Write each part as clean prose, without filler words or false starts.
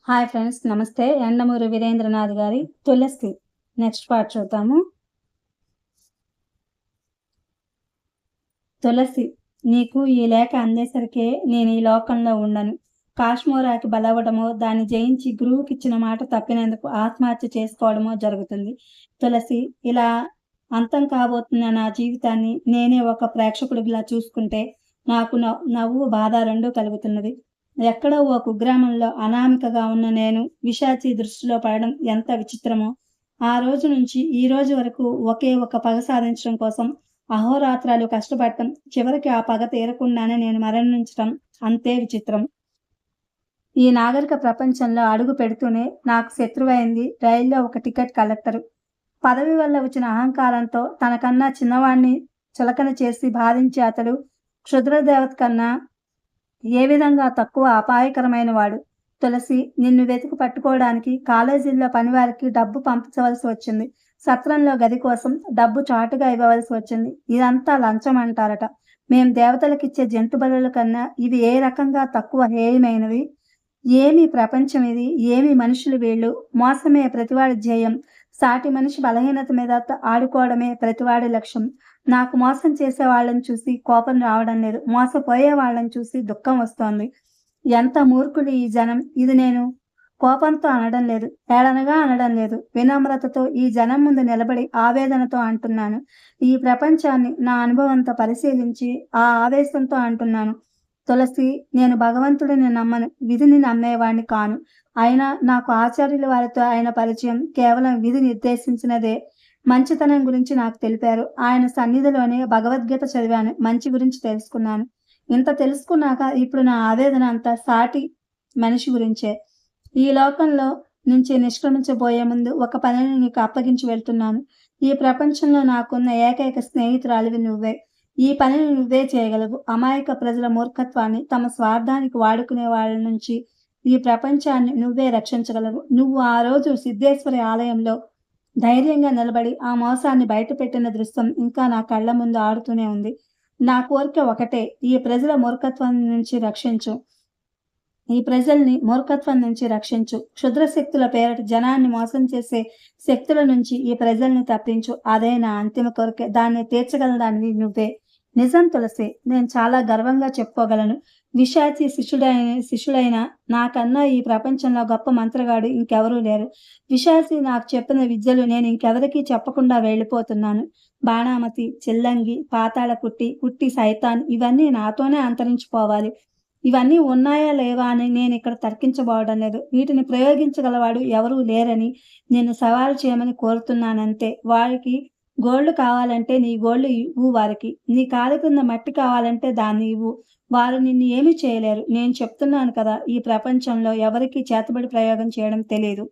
Hi friends, నమస్తే. యండమూరి వీరేంద్రనాథ్ గారి 'తులసి' next part చూద్దాము. తులసి, నీకు ఈ లేఖ అందేసరికే నేను ఈ లోకంలో ఉండను. కాశ్మీరాకి బలవడమో, దాన్ని జయించి గురువుకిచ్చిన మాట తప్పినందుకు ఆత్మహత్య చేసుకోవడమో జరుగుతుంది. తులసి, ఇలా అంతం కాబోతున్న నా జీవితాన్ని నేనే ఒక ప్రేక్షకుడిలా చూసుకుంటే నాకు నవ్వు, బాధ రెండూ కలుగుతున్నది. ఎక్కడో ఓ కుగ్రామంలో అనామికగా ఉన్న నేను పిశాచి దృష్టిలో పడడం ఎంత విచిత్రమో! ఆ రోజు నుంచి ఈ రోజు వరకు ఒకే ఒక పగ సాధించడం కోసం అహోరాత్రాలు కష్టపడటం, చివరికి ఆ పగ తీరకుండానే నేను మరణించటం అంతే విచిత్రం. ఈ నాగరిక ప్రపంచంలో అడుగు పెడుతూనే నాకు శత్రువైంది రైల్లో ఒక టికెట్ కలెక్టరు. పదవి వల్ల వచ్చిన అహంకారంతో తనకన్నా చిన్నవాణ్ణి చులకన చేసి బాధించే అతడు క్షుద్రదేవత కన్నా ఏ విధంగా తక్కువ అపాయకరమైన వాడు. తులసి, నిన్ను వెతికి పట్టుకోవడానికి కాలేజీల్లో పనివారికి డబ్బు పంపించవలసి వచ్చింది. సత్రంలో గది కోసం డబ్బు చాటుగా ఇవ్వవలసి వచ్చింది. ఇదంతా లంచం అంటారట. మేం దేవతలకిచ్చే జంతు బలుల కన్నా ఇవి ఏ రకంగా తక్కువ హేయమైనవి? ఏమి ప్రపంచం ఇది? ఏమి మనుషులు వీళ్ళు? మోసమే ప్రతివాడి ధ్యేయం. సాటి మనిషి బలహీనత మీద ఆడుకోవడమే ప్రతివాడి లక్ష్యం. నాకు మోసం చేసే వాళ్ళని చూసి కోపం రావడం లేదు. మోసపోయే వాళ్ళని చూసి దుఃఖం వస్తోంది. ఎంత మూర్ఖులు ఈ జనం! ఇది నేను కోపంతో అనడం లేదు, ఏళనగా అనడం లేదు. వినమ్రతతో ఈ జనం ముందు నిలబడి ఆవేదనతో అంటున్నాను. ఈ ప్రపంచాన్ని నా అనుభవంతో పరిశీలించి ఆ ఆవేశంతో అంటున్నాను. తులసి, నేను భగవంతుడిని నమ్మను, విధిని నమ్మేవాణ్ణి కాను. అయినా నాకు ఆచార్యుల వారితో అయిన పరిచయం కేవలం విధి నిర్దేశించినదే. మంచితనం గురించి నాకు తెలిపారు. ఆయన సన్నిధిలోనే భగవద్గీత చదివాను. మంచి గురించి తెలుసుకున్నాను. ఇంత తెలుసుకున్నాక ఇప్పుడు నా ఆవేదన అంతా సాటి మనిషి గురించే. ఈ లోకంలో నుంచి నిష్క్రమించబోయే ముందు ఒక పనిని నీకు అప్పగించి వెళ్తున్నాను. ఈ ప్రపంచంలో నాకున్న ఏకైక స్నేహితురాలివి నువ్వే. ఈ పనిని నువ్వే చేయగలవు. అమాయక ప్రజల మూర్ఖత్వాన్ని తమ స్వార్థానికి వాడుకునే వాళ్ళ నుంచి ఈ ప్రపంచాన్ని నువ్వే రక్షించగలవు. నువ్వు ఆ రోజు సిద్ధేశ్వరి ఆలయంలో ధైర్యంగా నిలబడి ఆ మోసాన్ని బయటపెట్టిన దృశ్యం ఇంకా నా కళ్ళ ముందు ఆడుతూనే ఉంది. నా కోరిక ఒకటే, ఈ ప్రజల మూర్ఖత్వం నుంచి రక్షించు. ఈ ప్రజల్ని మూర్ఖత్వం నుంచి రక్షించు. క్షుద్ర శక్తుల పేరట జనాన్ని మోసం చేసే శక్తుల నుంచి ఈ ప్రజల్ని తప్పించు. అదే నా అంతిమ కోరిక. దాన్ని తీర్చగలదానివి నువ్వే. నిజం తులసి, నేను చాలా గర్వంగా చెప్పుకోగలను. పిశాచి శిష్యుడైన నాకన్నా ఈ ప్రపంచంలో గొప్ప మంత్రగాడు ఇంకెవరూ లేరు. పిశాచి నాకు చెప్పిన విద్యలు నేను ఇంకెవరికీ చెప్పకుండా వెళ్ళిపోతున్నాను. బాణామతి, చిల్లంగి, పాతాళ కుట్టి సైతాన్ ఇవన్నీ నాతోనే అంతరించిపోవాలి. ఇవన్నీ ఉన్నాయా లేవా అని నేను ఇక్కడ తర్కించబోవడం లేదు. వీటిని ప్రయోగించగలవాడు ఎవరూ లేరని నేను సవాలు చేయమని కోరుతున్నానంతే. వారికి గోళ్లు కావాలంటే నీ గోళ్లు ఇవ్వు వారికి. నీ కాలు కింద మట్టి కావాలంటే దాన్ని ఇవ్వు. వారు నిన్ను ఏమీ చేయలేరు. నేను చెప్తున్నాను కదా, ఈ ప్రపంచంలో ఎవరికీ చేతబడి ప్రయోగం చేయడం తెలియదు.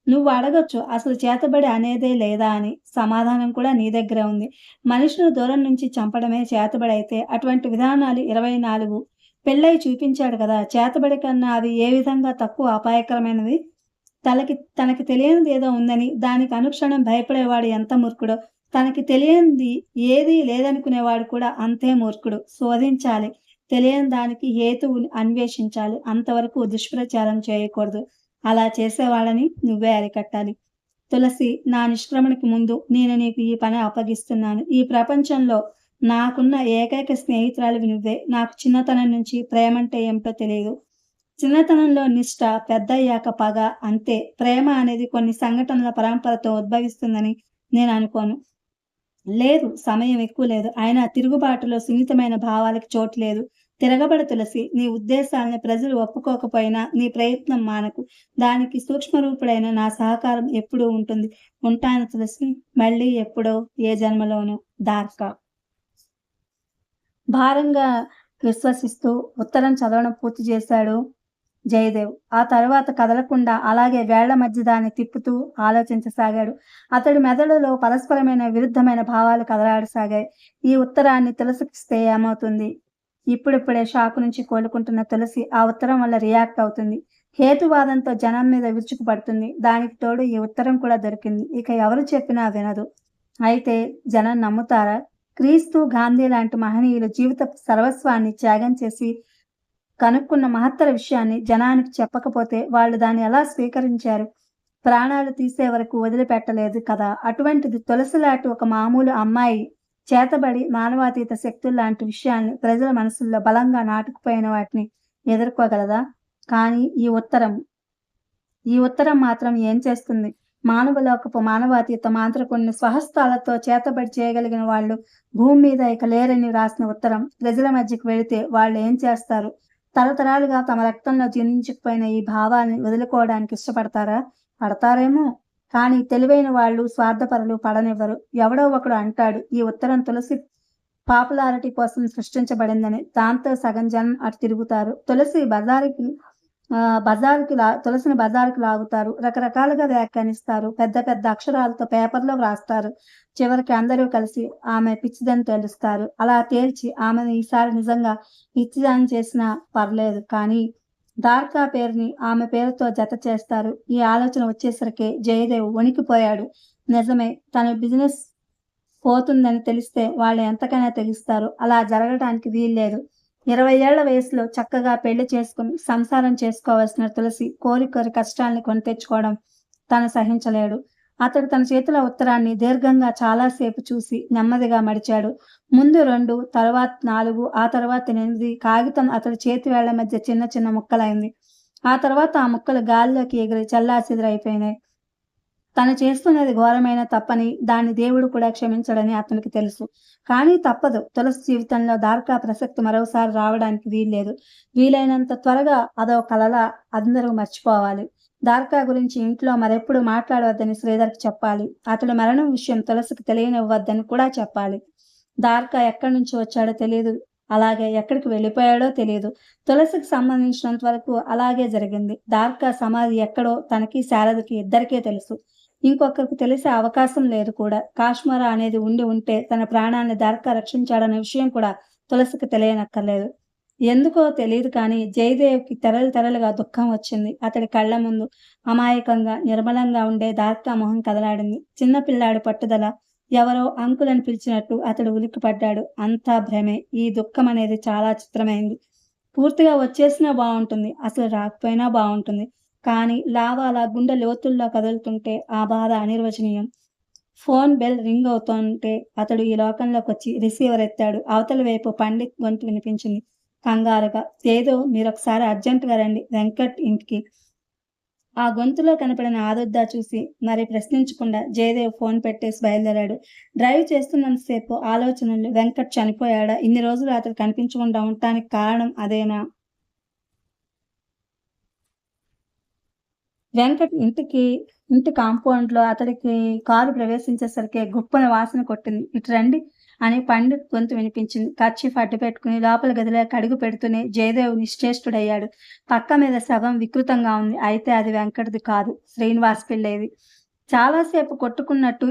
నువ్వు అడగొచ్చు, అసలు చేతబడి అనేదే లేదా అని. సమాధానం కూడా నీ దగ్గర ఉంది. మనుషులు దూరం నుంచి చంపడమే చేతబడి అయితే అటువంటి విధానాలు 24 పెళ్ళై చూపించాడు కదా. చేతబడి కన్నా అవి ఏ విధంగా తక్కువ అపాయకరమైనవి? తనకి తెలియనిది ఏదో ఉందని దానికి అనుక్షణం భయపడేవాడు ఎంత మూర్ఖుడో, తనకి తెలియనిది ఏదీ లేదనుకునేవాడు కూడా అంతే మూర్ఖుడు. శోధించాలి, తెలియని దానికి హేతువుని అన్వేషించాలి. అంతవరకు దుష్ప్రచారం చేయకూడదు. అలా చేసేవాళ్ళని నువ్వే అరికట్టాలి. తులసి, నా నిష్క్రమణకి ముందు నేను నీకు ఈ పని అప్పగిస్తున్నాను. ఈ ప్రపంచంలో నాకున్న ఏకైక స్నేహితురాలివి నువ్వే. నాకు చిన్నతనం నుంచి ప్రేమంటే ఏమిటో తెలియదు. చిన్నతనంలో నిష్ఠ, పెద్దయ్యాక పగ, అంతే. ప్రేమ అనేది కొన్ని సంఘటనల పరంపరతో ఉద్భవిస్తుందని నేను అనుకోను. లేదు, సమయం ఎక్కువ లేదు. అయినా తిరుగుబాటులో సున్నితమైన భావాలకి చోటు లేదు. తిరగబడ తులసి. నీ ఉద్దేశాలని ప్రజలు ఒప్పుకోకపోయినా నీ ప్రయత్నం మానకు. దానికి సూక్ష్మరూపుడైన నా సహకారం ఎప్పుడూ ఉంటుంది. ఉంటాను తులసి. మళ్ళీ ఎప్పుడో ఏ జన్మలోనో. దార్కా. భారంగా విశ్వసిస్తూ ఉత్తరం చదవడం పూర్తి చేశాడు జయదేవ్. ఆ తరువాత కదలకుండా అలాగే వేళ్ల మధ్య దాన్ని తిప్పుతూ ఆలోచించసాగాడు. అతడి మెదడులో పరస్పరమైన విరుద్ధమైన భావాలు కదలాడసాగాయి. ఈ ఉత్తరాన్ని తులసికిస్తే ఏమవుతుంది? ఇప్పుడిప్పుడే షాకు నుంచి కోలుకుంటున్న తులసి ఆ ఉత్తరం వల్ల రియాక్ట్ అవుతుంది. హేతువాదంతో జనం మీద విరుచుకుపడుతుంది. దానికి తోడు ఈ ఉత్తరం కూడా దొరికింది. ఇక ఎవరు చెప్పినా వినదు. అయితే జనం నమ్ముతారా? క్రీస్తు, గాంధీ లాంటి మహనీయులు జీవిత సర్వస్వాన్ని త్యాగం చేసి కనుక్కున్న మహత్తర విషయాన్ని జనానికి చెప్పకపోతే వాళ్ళు దాన్ని ఎలా స్వీకరించారు? ప్రాణాలు తీసే వరకు వదిలిపెట్టలేదు కదా! అటువంటిది తులసిలాంటి ఒక మామూలు అమ్మాయి చేతబడి మానవాతీత శక్తుల్లాంటి విషయాల్ని ప్రజల మనసుల్లో బలంగా నాటుకుపోయిన వాటిని ఎదుర్కోగలదా? కానీ ఈ ఉత్తరం మాత్రం ఏం చేస్తుంది? మానవలోకపు మానవాతీత మాంత్రికుడిని స్వహస్తాలతో చేతబడి చేయగలిగిన వాళ్ళు భూమి మీద ఇక లేరని రాసిన ఉత్తరం ప్రజల మధ్యకి వెళితే వాళ్ళు ఏం చేస్తారు? తరతరాలుగా తమ రక్తంలో జీర్ణించుకుపోయిన ఈ భావాల్ని వదులుకోవడానికి ఇష్టపడతారా? పడతారేమో. కానీ తెలివైన వాళ్ళు, స్వార్థపరులు పడనివ్వరు. ఎవడో ఒకడు అంటాడు, ఈ ఉత్తరం తులసి పాపులారిటీ కోసం సృష్టించబడిందని. దాంతో సగం జనం అటు తిరుగుతారు. తులసిని బజారుకి లాగుతారు. రకరకాలుగా వ్యాఖ్యానిస్తారు. పెద్ద పెద్ద అక్షరాలతో పేపర్లో వ్రాస్తారు. చివరికి అందరూ కలిసి ఆమె పిచ్చిదని తెలుస్తారు. అలా తేల్చి ఆమెను ఈసారి నిజంగా పిచ్చిదాన్ని చేసినా పర్లేదు, కానీ దార్కా పేరుని ఆమె పేరుతో జత చేస్తారు. ఈ ఆలోచన వచ్చేసరికి జయదేవ్ వణికిపోయాడు. నిజమే, తన బిజినెస్ పోతుందని తెలిస్తే వాళ్ళు ఎంతకైనా తెగిస్తారు. అలా జరగడానికి వీల్లేదు. 20 ఏళ్ల వయసులో చక్కగా పెళ్లి చేసుకుని సంసారం చేసుకోవాల్సిన తులసి కోరి కోరి కష్టాల్ని కొని తెచ్చుకోవడం తను సహించలేడు. అతడు తన చేతిలో ఉత్తరాన్ని దీర్ఘంగా చాలాసేపు చూసి నెమ్మదిగా మడిచాడు. ముందు 2, తర్వాత 4, ఆ తర్వాత 8 కాగితం అతడి చేతి వేళ్ల మధ్య చిన్న చిన్న ముక్కలైంది. ఆ తర్వాత ఆ ముక్కలు గాల్లోకి ఎగిరి చెల్లాచెదురైపోయినాయి. తను చేస్తున్నది ఘోరమైన తప్పని, దాన్ని దేవుడు కూడా క్షమించడని అతనికి తెలుసు. కానీ తప్పదు. తులసి జీవితంలో దార్కా ప్రసక్తి మరోసారి రావడానికి వీల్లేదు. వీలైనంత త్వరగా అదో కలలా అందరూ మర్చిపోవాలి. దార్కా గురించి ఇంట్లో మరెప్పుడు మాట్లాడవద్దని శ్రీధర్కి చెప్పాలి. అతడి మరణం విషయం తులసికి తెలియనివ్వద్దని కూడా చెప్పాలి. దార్కా ఎక్కడి నుంచి వచ్చాడో తెలియదు, అలాగే ఎక్కడికి వెళ్ళిపోయాడో తెలియదు. తులసికి సంబంధించినంత వరకు అలాగే జరిగింది. దార్కా సమాధి ఎక్కడో తనకి శారదకి ఇద్దరికే తెలుసు. ఇంకొకరికి తెలిసే అవకాశం లేదు కూడా. కాశ్మీర అనేది ఉండి ఉంటే తన ప్రాణాన్ని దార్కా రక్షించాడన్న విషయం కూడా తులసికి తెలియనక్కర్లేదు. ఎందుకో తెలియదు కానీ జయదేవ్కి తెరలుగా దుఃఖం వచ్చింది. అతడి కళ్ళ ముందు అమాయకంగా నిర్మలంగా ఉండే దార్కా మొహం కదలాడింది. చిన్నపిల్లాడి పట్టుదల. ఎవరో అంకులని పిలిచినట్టు అతడు ఉలిక్కిపడ్డాడు. అంతా భ్రమే. ఈ దుఃఖం అనేది చాలా చిత్రమైంది. పూర్తిగా వచ్చేసినా బాగుంటుంది, అసలు రాకపోయినా బాగుంటుంది. కానీ లావాలా గుండె లోతుల్లో కదులుతుంటే ఆ బాధ అనిర్వచనీయం. ఫోన్ బెల్ రింగ్ అవుతుంటే అతడు ఈ లోకంలోకి వచ్చి రిసీవర్ ఎత్తాడు. అవతల వైపు పండిత్ గొంతు వినిపించింది కంగారుగా. ఏదో మీరొకసారి అర్జెంటుగా రండి వెంకట్ ఇంటికి. ఆ గొంతులో కనపడిన ఆదుర్దా చూసి మరి ప్రశ్నించకుండా జయదేవ్ ఫోన్ పెట్టేసి బయలుదేరాడు. డ్రైవ్ చేస్తున్నంతసేపు ఆలోచనలు. వెంకట్ చనిపోయాడా? ఇన్ని రోజులు అతడు కనిపించకుండా ఉండటానికి కారణం అదేనా? వెంకట్ ఇంటి కాంపౌండ్లో అతడికి కారు ప్రవేశించేసరికి గుప్పన వాసన కొట్టింది. ఇటు రండి అని పండిత్ గొంతు వినిపించింది. కర్చీఫ్ అడ్డు పెట్టుకుని లోపల గదిలోకి అడుగు పెడుతూనే జయదేవ్ నిశ్చేష్టుడయ్యాడు. పక్క మీద శవం వికృతంగా ఉంది. అయితే అది వెంకట్ది కాదు, శ్రీనివాస్ పిల్లేది. చాలాసేపు కొట్టుకున్నట్టు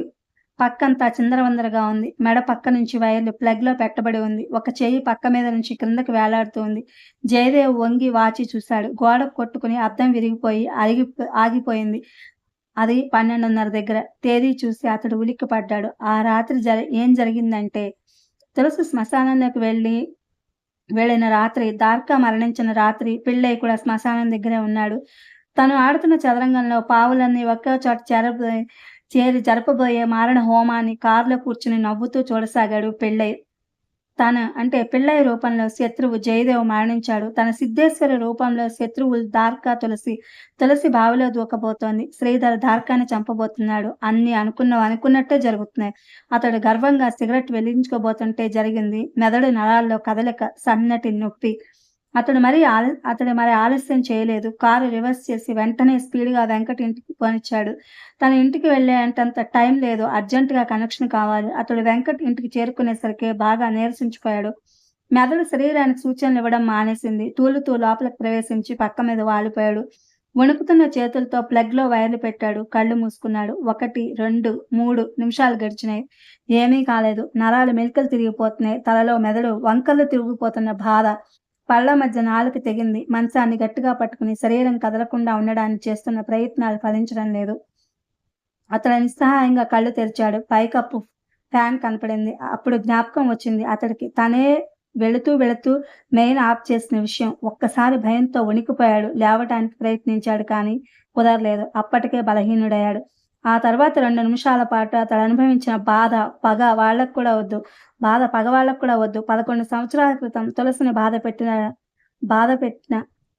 పక్కంతా చిందరవందరగా ఉంది. మెడ పక్క నుంచి వైర్లు ప్లగ్లో పెట్టబడి ఉంది. ఒక చెయ్యి పక్క మీద నుంచి క్రిందకి వేలాడుతూ ఉంది. జయదేవ్ వంగి వాచి చూశాడు. గోడకు కొట్టుకుని అద్దం విరిగిపోయి ఆగిపోయింది. అది 12:30 దగ్గర. తేదీ చూసి అతడు ఉలిక్కిపడ్డాడు. ఆ రాత్రి ఏం జరిగిందంటే, తులసి శ్మశానంలోకి వెళ్ళిన రాత్రి, దార్కా మరణించిన రాత్రి పిళ్ళై కూడా శ్మశానం దగ్గరే ఉన్నాడు. తను ఆడుతున్న చదరంగంలో పావులన్నీ ఒకే చోట చేరి జరపబోయే మారణ హోమాన్ని కారులో కూర్చుని నవ్వుతూ చూడసాగాడు పిళ్ళై. పిళ్ళై రూపంలో శత్రువు జయదేవ్ మరణించాడు. తన సిద్ధేశ్వరి రూపంలో శత్రువులు దార్కా, తులసి బావిలో దూకబోతోంది. శ్రీధర్ దార్కాని చంపబోతున్నాడు. అన్ని అనుకున్నట్టే జరుగుతున్నాయి. అతడు గర్వంగా సిగరెట్ వెలిగించుకోబోతుంటే జరిగింది మెదడు నరాల్లో కదలిక, సన్నటి నొప్పి. అతడు మరి ఆలస్యం చేయలేదు. కారు రివర్స్ చేసి వెంటనే స్పీడ్గా వెంకట్ ఇంటికి పోనిచ్చాడు. తన ఇంటికి వెళ్ళేంతంత టైం లేదు. అర్జెంటుగా కనెక్షన్ కావాలి. అతడు వెంకట్ ఇంటికి చేరుకునేసరికి బాగా నీరసించిపోయాడు. మెదడు శరీరానికి సూచనలు ఇవ్వడం మానేసింది. తూలుతూ లోపలికి ప్రవేశించి పక్క మీద వాలిపోయాడు. వణుకుతున్న చేతులతో ప్లగ్లో వైర్లు పెట్టాడు. కళ్ళు మూసుకున్నాడు. 1, 2, 3 నిమిషాలు గడిచినాయి. ఏమీ కాలేదు. నరాలు మెలికలు తిరిగిపోతున్నాయి. తలలో మెదడు వంకర్లు తిరిగిపోతున్న బాధ. పళ్ళ మధ్య నాలుక తెగింది. మంచాన్ని గట్టిగా పట్టుకుని శరీరం కదలకుండా ఉండడానికి చేస్తున్న ప్రయత్నాలు ఫలించడం లేదు. అతడు నిస్సహాయంగా కళ్ళు తెరిచాడు. పైకప్పు ఫ్యాన్ కనపడింది. అప్పుడు జ్ఞాపకం వచ్చింది అతడికి. తనే వెళుతూ మెయిన్ ఆఫ్ చేసిన విషయం ఒక్కసారి భయంతో వణికిపోయాడు. లేవటానికి ప్రయత్నించాడు కానీ కుదరలేదు. అప్పటికే బలహీనుడయ్యాడు. ఆ తర్వాత 2 నిమిషాల పాటు అతడు అనుభవించిన బాధ, పగ వాళ్ళకు కూడా వద్దు. 11 సంవత్సరాల క్రితం తులసిని బాధపెట్టిన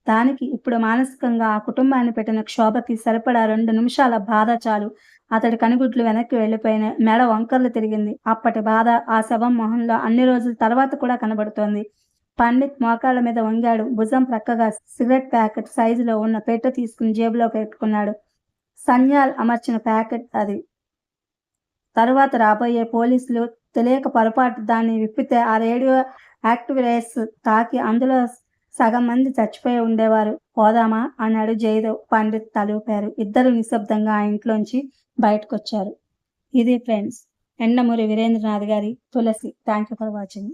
దానికి ఇప్పుడు మానసికంగా ఆ కుటుంబాన్ని పెట్టిన క్షోభకి సరిపడా 2 నిమిషాల బాధ చాలు. అతడి కనుగుడ్లు వెనక్కి వెళ్ళిపోయినాయి. మెడ వంకర్లు తిరిగింది. అప్పటి బాధ ఆ శవం మొహంలో అన్ని రోజుల తర్వాత కూడా కనబడుతోంది. పండిత్ మోకాళ్ళ మీద వంగాడు. భుజం ప్రక్కగా సిగరెట్ ప్యాకెట్ సైజులో ఉన్న పెట్టె తీసుకుని జేబులో పెట్టుకున్నాడు. సన్యాల్ అమర్చిన ప్యాకెట్ అది. తరువాత రాబోయే పోలీసులు తెలియక పొరపాటు దాన్ని విప్పితే ఆ రేడియో యాక్టివ్ రేస్ తాకి అందులో సగం మంది చచ్చిపోయి ఉండేవారు. పోదామా అన్నాడు జయదేవ్. పండిత్ తలూపారు. ఇద్దరు నిశ్శబ్దంగా ఆ ఇంట్లోంచి బయటకొచ్చారు. ఇది ఫ్రెండ్స్, ఎండమూరి వీరేంద్రనాథ్ గారి Tulasi. Thank you for watching.